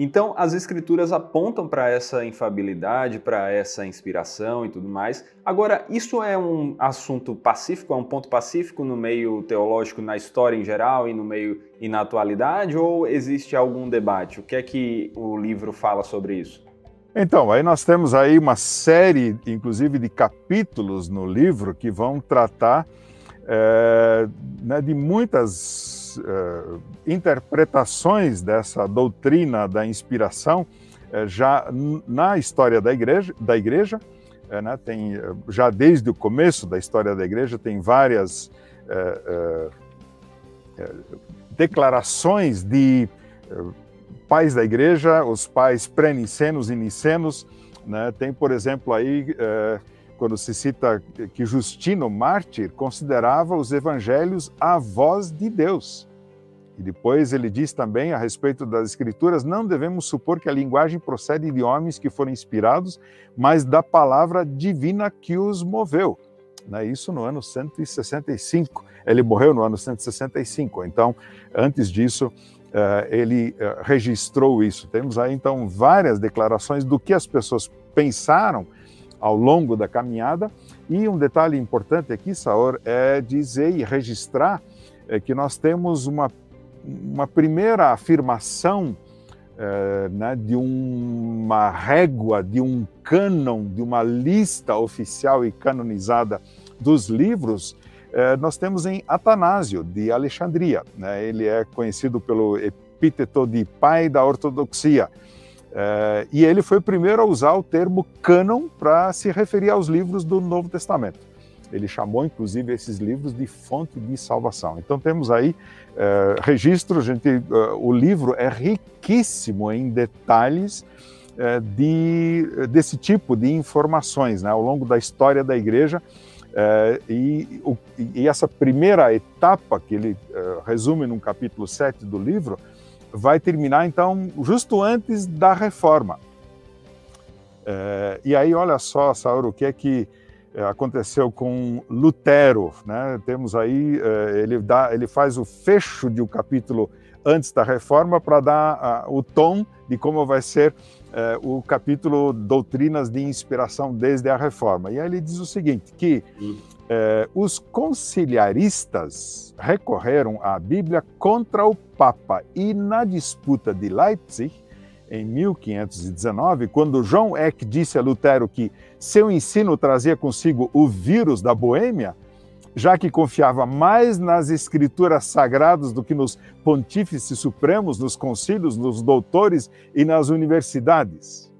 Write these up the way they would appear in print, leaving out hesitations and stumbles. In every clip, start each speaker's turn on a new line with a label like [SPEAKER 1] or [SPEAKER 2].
[SPEAKER 1] Então, as escrituras apontam para essa infalibilidade, para essa inspiração e tudo mais. Agora, isso é um assunto pacífico, é um ponto pacífico no meio teológico, na história em geral e no meio e na atualidade, ou existe algum debate? O que é que o livro fala sobre isso?
[SPEAKER 2] Então, aí nós temos aí uma série, inclusive, de capítulos no livro que vão tratar de muitas interpretações dessa doutrina da inspiração já na história da igreja, tem, já desde o começo da história da igreja tem várias declarações de pais da igreja, os pais pré-nicenos e nicenos, né? Tem, por exemplo, aí quando se cita que Justino, mártir, considerava os evangelhos a voz de Deus. E depois ele diz também a respeito das escrituras, não devemos supor que a linguagem procede de homens que foram inspirados, mas da palavra divina que os moveu. Isso no ano 165. Ele morreu no ano 165. Então, antes disso, ele registrou isso. Temos aí, então, várias declarações do que as pessoas pensaram ao longo da caminhada. E um detalhe importante aqui, Saor, é dizer e registrar que nós temos uma primeira afirmação de uma régua, de um cânon, de uma lista oficial e canonizada dos livros. Nós temos em Atanásio, de Alexandria. Ele é conhecido pelo epíteto de pai da ortodoxia. E ele foi o primeiro a usar o termo cânon para se referir aos livros do Novo Testamento. Ele chamou, inclusive, esses livros de fonte de salvação. Então temos aí registro, o livro é riquíssimo em detalhes desse tipo de informações, ao longo da história da igreja. E essa primeira etapa, que ele resume no capítulo 7 do livro, vai terminar, então, justo antes da Reforma. E aí, olha só, Sauro, o que é que aconteceu com Lutero, Temos aí, ele faz o fecho de um capítulo antes da Reforma para dar o tom de como vai ser o capítulo Doutrinas de Inspiração desde a Reforma. E aí ele diz o seguinte, que os conciliaristas recorreram à Bíblia contra o Papa e na disputa de Leipzig, em 1519, quando João Eck disse a Lutero que seu ensino trazia consigo o vírus da Boêmia, já que confiava mais nas escrituras sagradas do que nos pontífices supremos, nos concílios, nos doutores e nas universidades.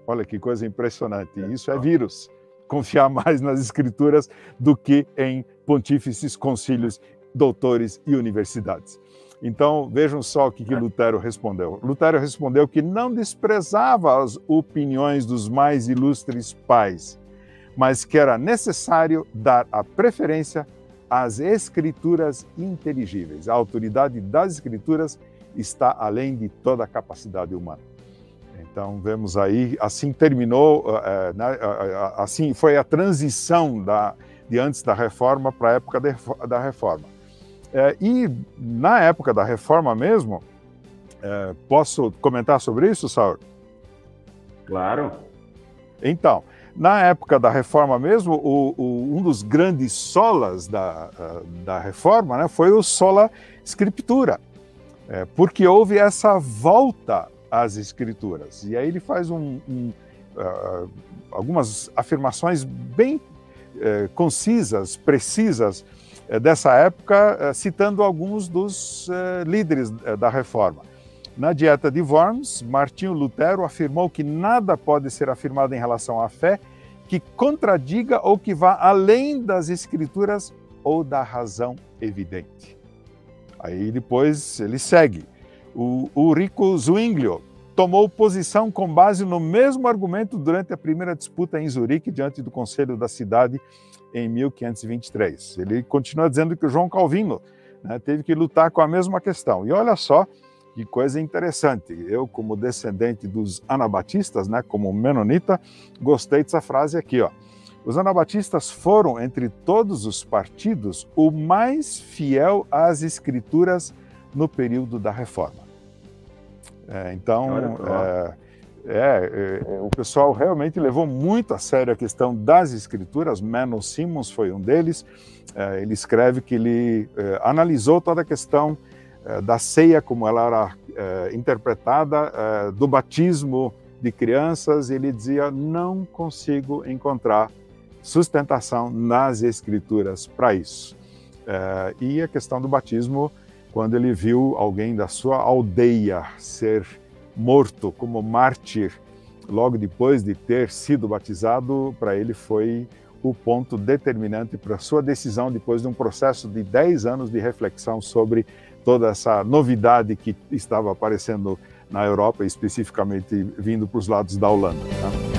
[SPEAKER 2] Olha que coisa impressionante, isso é vírus. Confiar mais nas escrituras do que em pontífices, concílios, doutores e universidades. Então, vejam só o que Lutero respondeu. Lutero respondeu que não desprezava as opiniões dos mais ilustres pais, mas que era necessário dar a preferência às escrituras inteligíveis. A autoridade das escrituras está além de toda a capacidade humana. Então, vemos aí, assim terminou, assim foi a transição de antes da Reforma para a época da Reforma. E na época da Reforma mesmo, posso comentar sobre isso, Saur?
[SPEAKER 1] Claro.
[SPEAKER 2] Então, na época da Reforma mesmo, um dos grandes solas da Reforma, foi o sola scriptura, porque houve essa volta às Escrituras. E aí ele faz algumas afirmações bem concisas, precisas, dessa época, citando alguns dos líderes da Reforma. Na Dieta de Worms, Martinho Lutero afirmou que nada pode ser afirmado em relação à fé que contradiga ou que vá além das Escrituras ou da razão evidente. Aí depois ele segue. O Ulrico Zwinglio tomou posição com base no mesmo argumento durante a primeira disputa em Zurique, diante do Conselho da Cidade, em 1523. Ele continua dizendo que o João Calvino teve que lutar com a mesma questão. E olha só que coisa interessante. Eu, como descendente dos anabatistas, como menonita, gostei dessa frase aqui, ó. Os anabatistas foram, entre todos os partidos, o mais fiel às Escrituras no período da Reforma. Então, o pessoal realmente levou muito a sério a questão das escrituras. Menno Simons foi um deles. Ele escreve que ele analisou toda a questão da ceia, como ela era interpretada, do batismo de crianças, e ele dizia: não consigo encontrar sustentação nas escrituras para isso. E a questão do batismo, quando ele viu alguém da sua aldeia ser morto como mártir logo depois de ter sido batizado, para ele foi o ponto determinante para a sua decisão, depois de um processo de 10 anos de reflexão sobre toda essa novidade que estava aparecendo na Europa, especificamente vindo para os lados da Holanda, né?